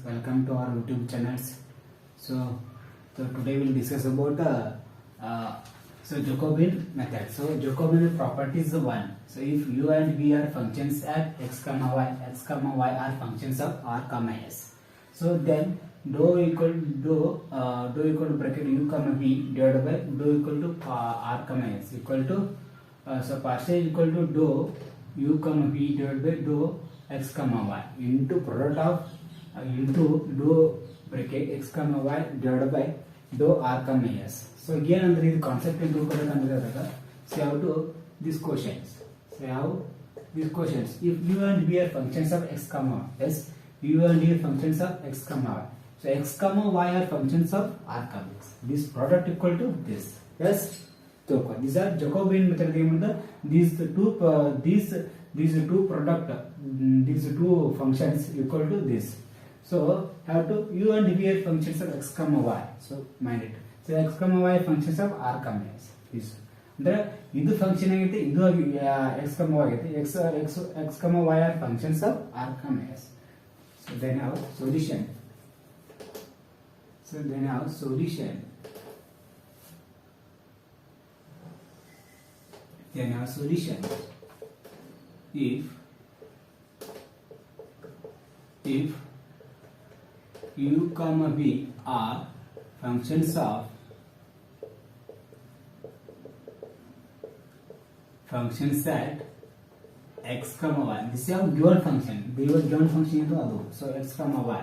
Welcome to our YouTube channels. So today we'll discuss about Jacobian method. So Jacobian property is one. So if u and v are functions at x comma y are functions of r comma s. So then dou equal to bracket u comma v divided by dou equal to r comma s equal to so partial equal to dou u comma v divided by dou x comma y into product of into dou bracket x comma y divided by dou r comma s. So again under this concept in two so how to these questions. If u and v are functions of x comma s, u and v are functions of x comma y. So x comma y are functions of r comma s. This product equal to this. Yes. So these are Jacobian method. These two functions equal to this. So have to u and v are functions of x comma y. So mind it. So x comma y functions of r comma s. This. ಅಂದ್ರೆ ಇದು function ಆಗೈತೆ ಇದು x comma y ಆಗೈತೆ x comma y are functions of r comma s. So then our solution. If u comma v are functions at x comma y. This is our given function. Given function into adu. So x comma y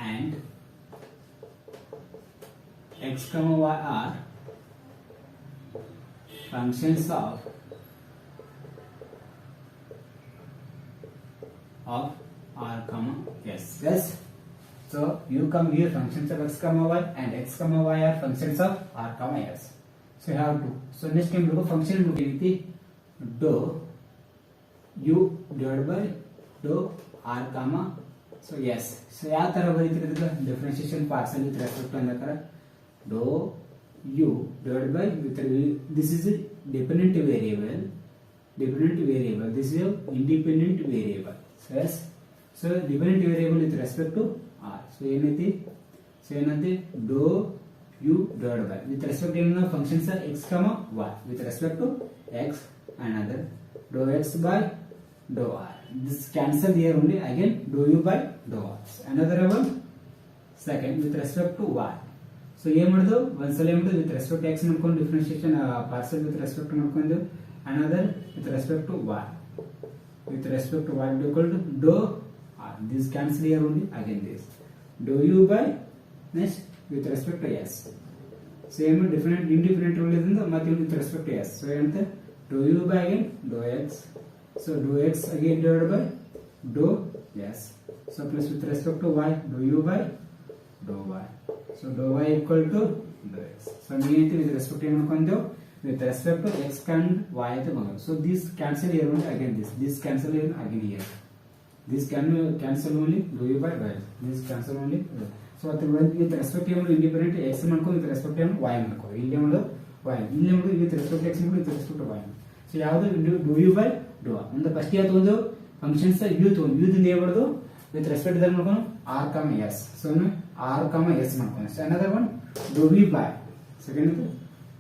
and x comma y are functions of r comma s. Yes. So u comma v are functions of x comma y and x comma y are functions of r comma s. So you have to. So next time look function look dou u divided by dou r comma so yes. So ಯಾವ ತರ ಬರೀತಿರೋದು differentiation partial with respect to ಅಂದಕರ dou u divided by this is a dependent variable. This is a independent variable. So yes. So dependent variable with respect to r. So ಏನಂತೆ dou u divided by with respect to functions are x comma y with respect to x another dou x by dou r. This cancel here only again dou u by dou r. Another one second with respect to y. So ಏನು ಮಾಡಿದ್ರು ಒಂದ್ಸಲ ಏನು ಮಾಡಿದ್ರು with respect to x ಮಾಡ್ಕೊಂಡು differentiation partial with respect to ಮಾಡ್ಕೊಂಡು another with respect to y equal to dou r. This cancel here only again this dou u by next with respect to s. Same different indifferent rule is ಮತ್ತೆ with respect to s. So ಏನಂತೆ dou u by again dou x. So dou x again divided by dou s. So plus with respect to y dou u by dou y. So dou y equal to dou x. So ನೀನೈತೆ with respect to ಏನು ಮಾಡ್ಕೊಂಡೆವು with respect to x and y ಐತೆ ಮಗ. So this cancel here only again this cancel here again here. This can cancel only dou u by dou x. This cancel only so with respect to independent x ಮಾಡ್ಕೊಂಡು with respect to y ಮಾಡ್ಕೋ. ಇಲ್ಲಿ ಮಾಡೋದು y ಇಲ್ಲಿ ಮಾಡೋದು with respect to x ಮಾಡ್ಕೊಂಡು with respect to y. So ಯಾವುದು dou u by dou r. ಅಂದ್ರೆ first ಯಾವುದು ಒಂದು ಫಂಕ್ಷನ್ಸ್ u ತಗೊಂಡು u ದಿಂದ ಏನು ಮಾಡೋದು with respect to ಮಾಡ್ಕೊಂಡು r comma s. So r comma s ಮಾಡ್ಕೊಂಡು. So another one dou v by second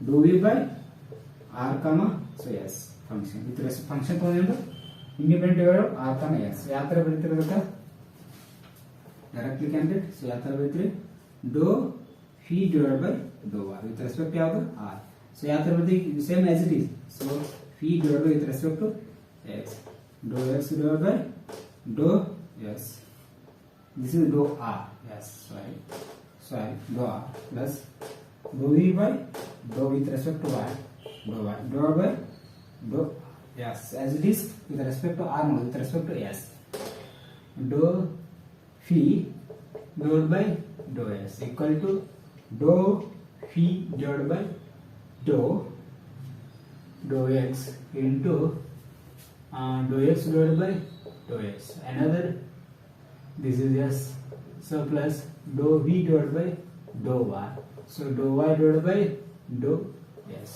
dou v by r comma so s function with respect function ತಗೊಂಡು independent variable r comma s. ಯಾವ ತರ ಬರೀತಿರೋದಕ್ಕೆ directly can get. So ಯಾವ ತರ ಬರೀತೀರಿ dou v divided by dou r with respect to ಯಾವುದು r. So ಯಾವ ತರ ಬರೀತೀವಿ same as it is. So v divided by with respect to x dou x divided by dou s. This is dou r. Yes, sorry dou r plus dou v by dou with respect to y dou y divided by dou yes as it is with respect to r with respect to s dou v divided by dou s equal to dou v divided by dou x into dou x divided by dou x. Another this is s. So plus dou v divided by dou y. So dou y divided by dou s.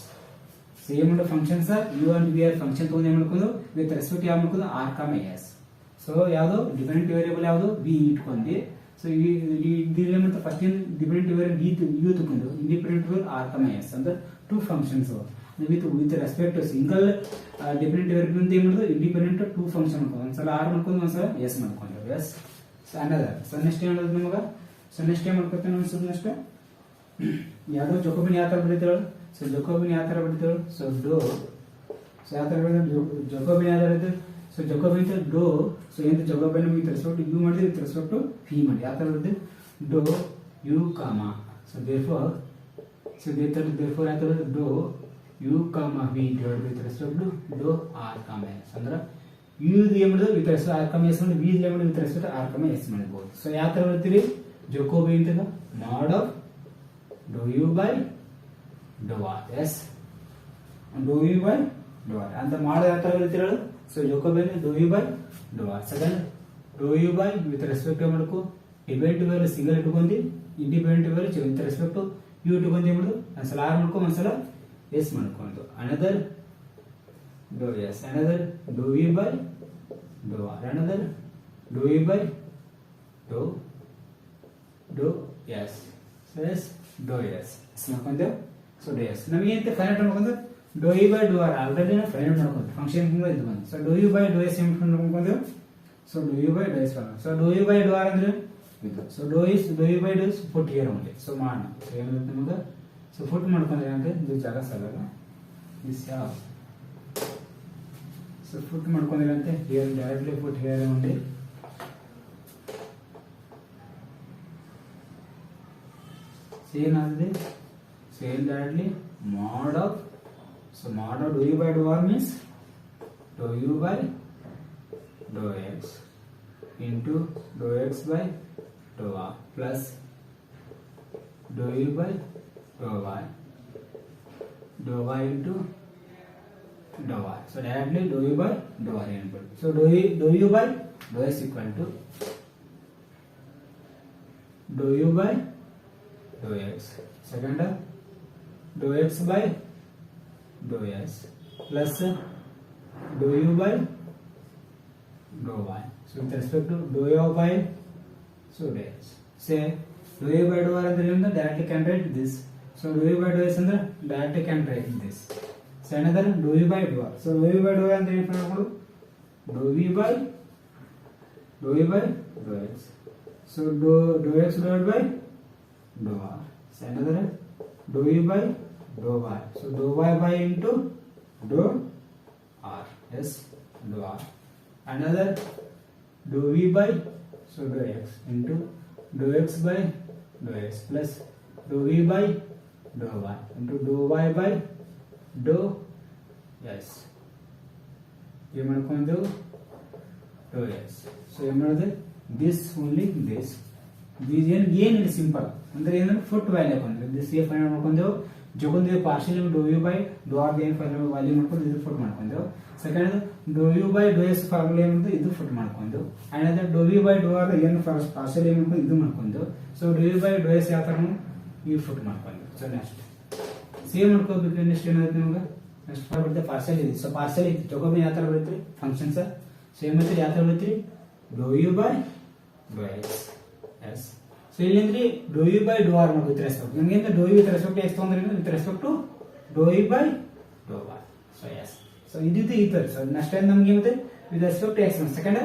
Same functions are u and v are function ತಗೊಂಡು ಏನು ಮಾಡ್ಕೊಂಡು with respect to ಯಾವ ಮಾಡ್ಕೊಂಡು r comma s. So ಯಾವುದು dependent variable ಯಾವುದು v ಇಟ್ಕೊಂಡು so ಇದು first dependent variable u ತಗೊಂಡು independent variable R comma S ಅಂದ್ರೆ two functions with respect to single dependent variable ಅಂತ ಏನು ಮಾಡೋದು ಇಂಡಿಪೆಂಡೆಂಟ್ ಟೂ ಫಂಕ್ಷನ್ ಒಂದ್ಸಲ ಆರ್ ಮಾಡ್ಕೊಂಡು ಒಂದ್ಸಲ ಎಸ್ ಮಾಡ್ಕೊಂಡು ಎಸ್ ಅನ್ನೋದ ಸೊ ನೆಕ್ಸ್ಟ್ ಏನು ಮಾಡೋದು ನಮಗ ಸೊ ನೆಕ್ಸ್ಟ್ ಏನು ಮಾಡ್ಕೊತೇನೆ ಅನ್ಸುತ್ತೆ ನೆಕ್ಸ್ಟ್ ಯಾವ್ದೋ ಜೊಕೋಬಿನ್ ಯಾವ ತರ ಬರೀತಾಳು ಸೊ ಜೊಕೋಬಿನ್ ಯಾವ ತರ ಬರೀತಾಳು ಸೊ ಡೋ ಸೊ ಯಾವ ತರ ಜೊಕೋಬಿನ್ ಯಾವ ತರ ಇದೆ ಸೊ ಜೊಕೋಬಿನ್ ಡೋ ಸೊ ಏನು ಜೊಕೋಬಿನ್ ವಿತ್ ರೆಸ್ಪೆಕ್ಟ್ ಯು ಮಾಡಿದ್ರೆ ವಿತ್ ರೆಸ್ಪೆಕ್ಟ್ ವಿ ಮಾಡಿ ಯಾವ ತರ ಬರುತ್ತೆ do u comma so therefore ಯಾವ ತರ do u comma v divide with respect to do r comma S ಅಂದ್ರೆ ಯು ಏನು ಮಾಡಿದ್ರೆ with respect r comma S ಮಾಡಿ ವಿ ಏನು ಮಾಡಿದ್ರೆ with respect r comma S ಮಾಡಬಹುದು ಸೊ ಯಾವ ತರ ಬರ್ತೀರಿ Jacobian mod of do u by do r yes do u by do r ಅಂತ ಮಾಡೋ ಯಾವ ತರ ಹೇಳ್ತಿರಲ್ಲ so Jacobian do u by do r second do u by with respect ಮಾಡಕು ಡಿಪೆಂಡೆಂಟ್ ವೇರಿಯಬಲ್ ಸಿಂಗಲ್ ಇಟ್ಕೊಂಡಿ independent variable with respect to u ಇಟ್ಕೊಂಡಿ ಏನು ಮಾಡೋದು ಒಂದ್ಸಲ ಆರ್ ಮಾಡ್ಕೊಂಡು ಒಂದ್ಸಲ ಎಸ್ ಮಾಡ್ಕೊಂಡು another do yes another do u by do r another do u by do yes so yes do yes ಮಾಡ್ಕೊಂಡೆ ಸೊ do yes ನಮಗೆ ಅಂತ ಫೈನಲ್ ಮಾಡ್ಕೊಂಡೆ do u by do r already ನಾವು final ಮಾಡ್ಕೊಂಡೆ function ಇಂದ ಇದು ಬಂತು so do u by do s ಮಾಡ್ಕೊಂಡೆ so do u by do s so do u by do r ಅಂದ್ರೆ ಇದು so do u by do s put here only so ಮಾಡೋಣ so ಏನು ನಮಗೆ ಸೊ ಪುಟ್ ಮಾಡ್ಕೊಂಡ್ರೆ ಅಂದ್ರೆ ಇದು ಜಾಗ ಸಾಲಲ್ಲ ದಿಸ್ ಯಾವ ಸೊ ಪುಟ್ ಮಾಡ್ಕೊಂಡ್ರೆ ಅಂತ here directly put here only same ಆಗಿದೆ same directly mod of so mod of do u by do r means do u by do x into do x by do r plus do u by do y into do y so directly do u by do r input so do u by do s equal to do u by do x second do x by do s plus do u by do y so with respect to do u by so do s say do u by do r ಅಂದ್ರೆ ಏನು directly can write this so do u by do s ಅಂದ್ರೆ directly can write this so another do u by do r so do u by do r ಅಂದ್ರೆ ಏನು ಮಾಡ್ಕೊಳ್ಳೋದು do u by do x so do x divided by do r so another do u by do y so do y by into do r yes do r another do v by so do x into do x by do x plus do v by do y into do y by do yes ಏನು ಮಾಡ್ಕೊಂಡು do yes so ಏನು ಮಾಡಿದೆ this only this ಏನು simple ಅಂದ್ರೆ ಏನು put value ಬಂದ್ರೆ this a final ಮಾಡ್ಕೊಂಡೆವು ಜೊಕೊಂದು partial limit do u by do r ಏನು ಫೈನಲ್ ವ್ಯಾಲ್ಯೂ ಮಾಡ್ಕೊಂಡು ಇದು ಫುಟ್ ಮಾಡ್ಕೊಂಡೆವು second do u by do S formula ಏನು ಇದು ಫುಟ್ ಮಾಡ್ಕೊಂಡು and do u by do r ಏನು ಪಾರ್ಷಿಯಲ್ ಏನು ಮಾಡ್ಕೊಂಡು ಇದು ಮಾಡ್ಕೊಂಡು so do u by do S ಯಾವ ತರ ಈ ಫುಟ್ ಮಾಡ್ಕೊಂಡು ಸೊ ನೆಕ್ಸ್ಟ್ ಸೇಮ್ ಮಾಡ್ಕೋಬೇಕು ನೆಕ್ಸ್ಟ್ ಏನಾಗುತ್ತೆ ನಿಮ್ಗೆ ನೆಕ್ಸ್ಟ್ ಬರುತ್ತೆ ಪಾರ್ಷಿಯಲ್ ಇದೆ ಸೊ ಪಾರ್ಷಿಯಲ್ ಇದೆ ಜೊಕೋಬಿನ್ ಯಾವ ತರ ಬರುತ್ತೆ ಫಂಕ್ಷನ್ಸ್ ಸೇಮ್ ಮೆಥಡ್ ಯಾವ ತರ ಬರುತ್ತೆ do u by do x S so ಇಲ್ಲಿ do u by do r with respect ನಮಗೆ do u with respect x ತೊಂದ್ರೆ with respect to do u by do r so S so ಇದು ಈ ತರ so next time ನಮಗೆ ಮತ್ತೆ with respect to x second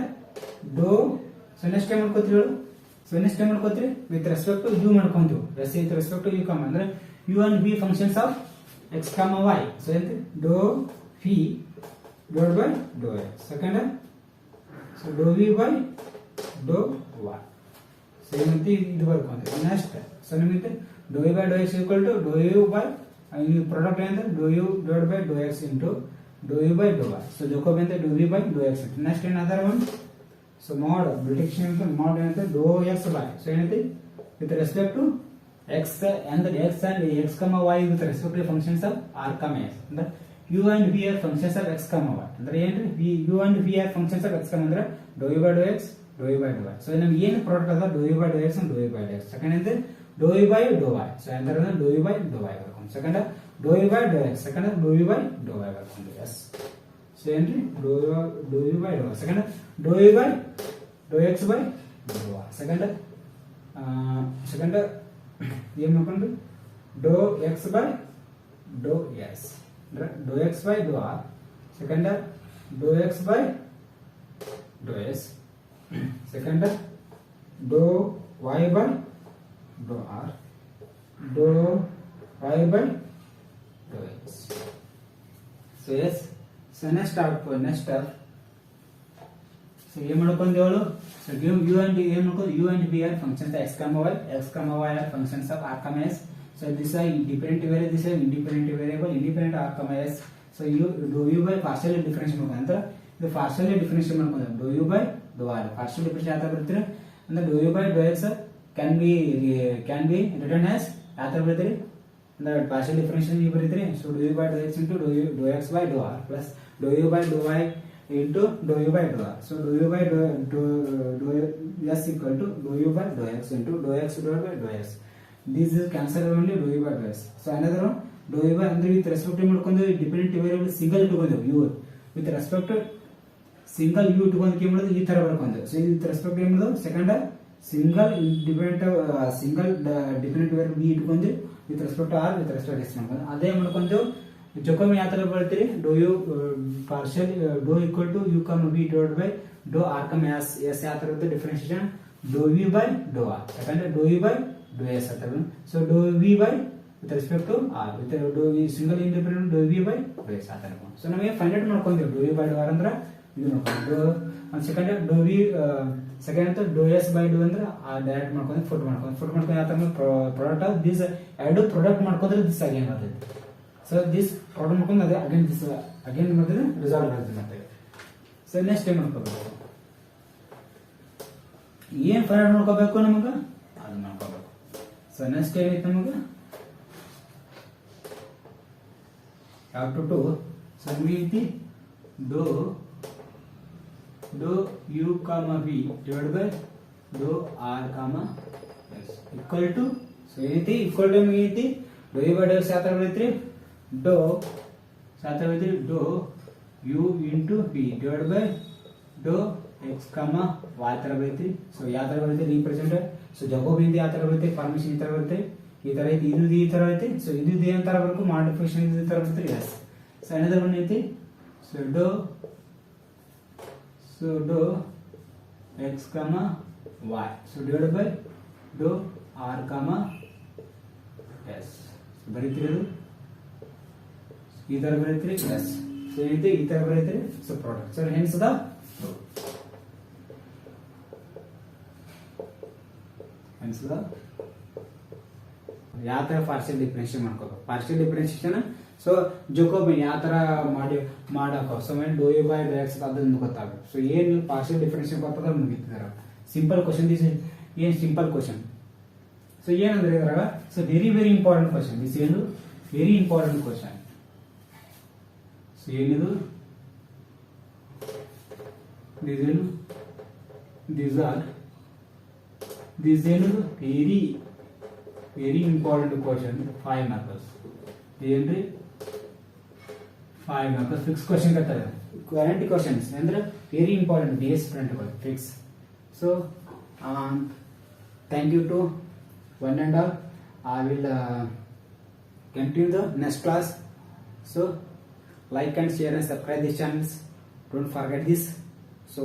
do so next time ಮಾಡ್ಕೋತೀವಿ ಹೇಳು so next time ಮಾಡ್ಕೋತೀವಿ with respect to u ಮಾಡ್ಕೊಂತೀವಿ S with respect to you ಕಾಮ ಅಂದ್ರೆ u and b functions of x comma y so ಎಂತ do v divide by do x second so do v by do y same ಅಂತ ಇದು ಬರ್ಕೊಂತೀವಿ next so ನಿಮಗೆ do u by do x equal to do u by ಈ product ಏನಂದ್ರೆ do u divide by do x into do u by do y so Jacobi ಅಂತ do v by do x into next ಏನು ಅದರ ಒಂದು so mod detection ಅಂತ mod ಏನಂತ do x by so ಏನೈತಿ with respect to x ಅಂದ್ರೆ x and x comma y with respect to functions of r comma x ಅಂದ್ರೆ u and v are functions of x comma y ಅಂದ್ರೆ ಏನ್ರಿ u and v are functions of x comma ಅಂದ್ರೆ do u by do x do u by do y so ನಮ್ಗೆ ಏನು product ಅದ do u by do X and do u by do x second ಅಂದ್ರೆ do u by do y so ಅಂದ್ರೆ do u by do y ಬರ್ಕೊಂಡು second do u by do x second do u by do y ಬರ್ಕೊಂಡು S so ಏನ್ರಿ do u by do second do u by do x by do y second second ಏನ್ ಮಾಡ್ಕೊಂಡು do x by do S do x by do r second do x by do S second do y by do R do y by do x so S so next step so ಏನ್ ಮಾಡ್ಕೊಂಡೇವಳು so give u and ಏನ್ ಮಾಡ್ಕೊಂಡು u and B are functions x, y are functions of r, s. So this are independent variable, this is independent variable, independent r, s. So you do u by partially differentiate ಮಾಡ್ಕೊಂಡ್ರೆ ಇದು partially differentiate ಮಾಡ್ಕೊಂಡ್ರೆ do u by do r partially differentiate ಯಾವ ತರ ಬರುತ್ತೆ ಅಂದ್ರೆ do u by do x can be written as ಯಾವ ತರ ಬರುತ್ತೆ ಅಂದ್ರೆ partial differentiation ನೀವು ಬರೀತೀರಿ so do u by do x into do x by do r plus do u by do y into do u by do r. So do u by do s equal to do u by do x into do x divided by do s. This is cancel only do u by do s. So another one do u by ಅಂದ್ರೆ with respect to ಮಾಡ್ಕೊಂಡು dependent variable single ಇಟ್ಕೊಂಡೆವು u with respect to single u ಇಟ್ಕೊಂಡು ಏನು ಮಾಡೋದು ಈ ತರ ಬರ್ಕೊಂಡೆವು. So with respect to ಏನು ಮಾಡೋದು second single dependent variable v ಇಟ್ಕೊಂಡು with respect to r with respect to s ಮಾಡ್ಕೊಂಡು ಅದೇ ಮಾಡ್ಕೊಂಡು ಜೊಕೊಮಿ ಯಾವ ತರ ಬರ್ತೀರಿ do u partial do equal to u comma v divide by do r comma S S ಯಾವ ತರ ಇರುತ್ತೆ differentiation do v by do r ಯಾಕಂದ್ರೆ do u by do S ಅಂತ so do v by with respect to r with do v single independent do v by do S ಆ ತರ so ನಮಗೆ find out ಮಾಡ್ಕೊಂತೀವಿ do v by do r ಅಂದ್ರೆ ಇದು ನೋಡ್ಕೊಂಡು second ಡೋ V second ಅಂತ ಡೋ S by ಡೋ ಅಂದ್ರೆ direct ಮಾಡ್ಕೊಂಡು ಫುಟ್ ಮಾಡ್ಕೊಂಡು ಯಾವ ತರ ಪ್ರಾಡಕ್ಟ್ ದಿಸ್ ಎರಡು ಪ್ರಾಡಕ್ಟ್ ಮಾಡ್ಕೊಂಡ್ರೆ ದಿಸ್ ಅಗೇನ್ ಬರ್ತೈತೆ. So this problem ಮಾಡ್ಕೊಂಡು ಅದೇ ಅಗೇನ್ ಮಾಡಿದ್ರೆ ರಿಸಾಲ್ವ್ ಆಗುತ್ತೆ ಮತ್ತೆ. ಸೊ ನೆಕ್ಸ್ಟ್ ಏನ್ ಮಾಡ್ಕೋಬೇಕು ಏನ್ ಫೈಂಡ್ ಮಾಡ್ಕೋಬೇಕು ನಮಗ ಅದು ಮಾಡ್ಕೋಬೇಕು. ಸೊ ನೆಕ್ಸ್ಟ್ ಏನೈತೆ ನಮಗ ಯಾವ ಟು ಟು ಸೊ ಐತಿ do u comma v divide by do r comma S equal to so ಏನೈತಿ ಈಕ್ವಲ್ ಟು ಐತಿ do u by do S ಯಾವ ತರ ಬರೀತ್ರಿ ಡೋ ಸಾತ do u into b divide by do x comma y ತರ ಬರುತ್ತೆ. So ಯಾವ ತರ ಬರುತ್ತೆ ರೀಪ್ರೆಸೆಂಟ್ ಸೊ ಜಗೋಬಿಂದ ಯಾವ ತರ ಬರುತ್ತೆ ಫಾರ್ಮೇಶನ್ ಈ ತರ ಬರುತ್ತೆ ಈ ತರ ಐತಿ ಇದು ಈ ತರ ಐತಿ ಸೊ ಇದು ಏನ್ ತರ ಬರಬೇಕು ಮಾಡಿಫಿಕೇಶನ್ ಈ ತರ ಬರುತ್ತೆ ಎಸ್. ಸೊ ಏನದ ಬಂದೈತಿ so do x comma y so divide by do r comma S ಬರೀತಿರೋದು ಈ ತರ ಬರೀತೀರಿ ಎಸ್. ಸೊ ಏನೈತಿ ಈ ತರ ಬರೀತೀರಿ so product so hence the ಯಾವ ತರ ಪಾರ್ಷಿಯಲ್ ಡಿಫರೆನ್ಷಿಯೇಟ್ ಮಾಡ್ಕೋಬೇಕು ಪಾರ್ಷಿಯಲ್ ಡಿಫರೆನ್ಷಿಯೇಷನ್ ಸೊ ಜೊಕೋಬಿ ಯಾವ ತರ ಮಾಡಕ so do u by do x ಅದನ್ನು ಗೊತ್ತಾಗಬೇಕು. ಸೊ ಏನ್ ಪಾರ್ಷಿಯಲ್ ಡಿಫರೆನ್ಷಿಯೇಟ್ ಗೊತ್ತಾಗ ಮುಗಿತಿದಾರ ಸಿಂಪಲ್ ಕ್ವಶನ್ ದಿಸ್ ಏನ್ ಸಿಂಪಲ್ ಕ್ವಶನ್. ಸೊ ಏನಂದ್ರೆ ಇದ್ರಾಗ so very very important question this ಏನು ವೆರಿ ಇಂಪಾರ್ಟೆಂಟ್ ಕ್ವಶನ್. ಸೊ ಏನಿದು ದಿಸ್ ಏನು ವೆರಿ ಇಂಪಾರ್ಟೆಂಟ್ ಕ್ವಶನ್ 5 ಮಾರ್ಕ್ಸ್ ಏನ್ರಿ 5 ಮಾರ್ಕ್ಸ್ ಫಿಕ್ಸ್ ಕ್ವಶನ್ ಕಟ್ಟಾರೆ ಕರೆಂಟ್ ಕ್ವಶನ್ಸ್ ಅಂದ್ರೆ ವೆರಿ ಇಂಪಾರ್ಟೆಂಟ್ ಬೇಸ್ ಪ್ರಿಂಟ್ಗಳು fix. So thank you to one and all. I will continue the next class. So like and share and subscribe these channels, don't forget this. So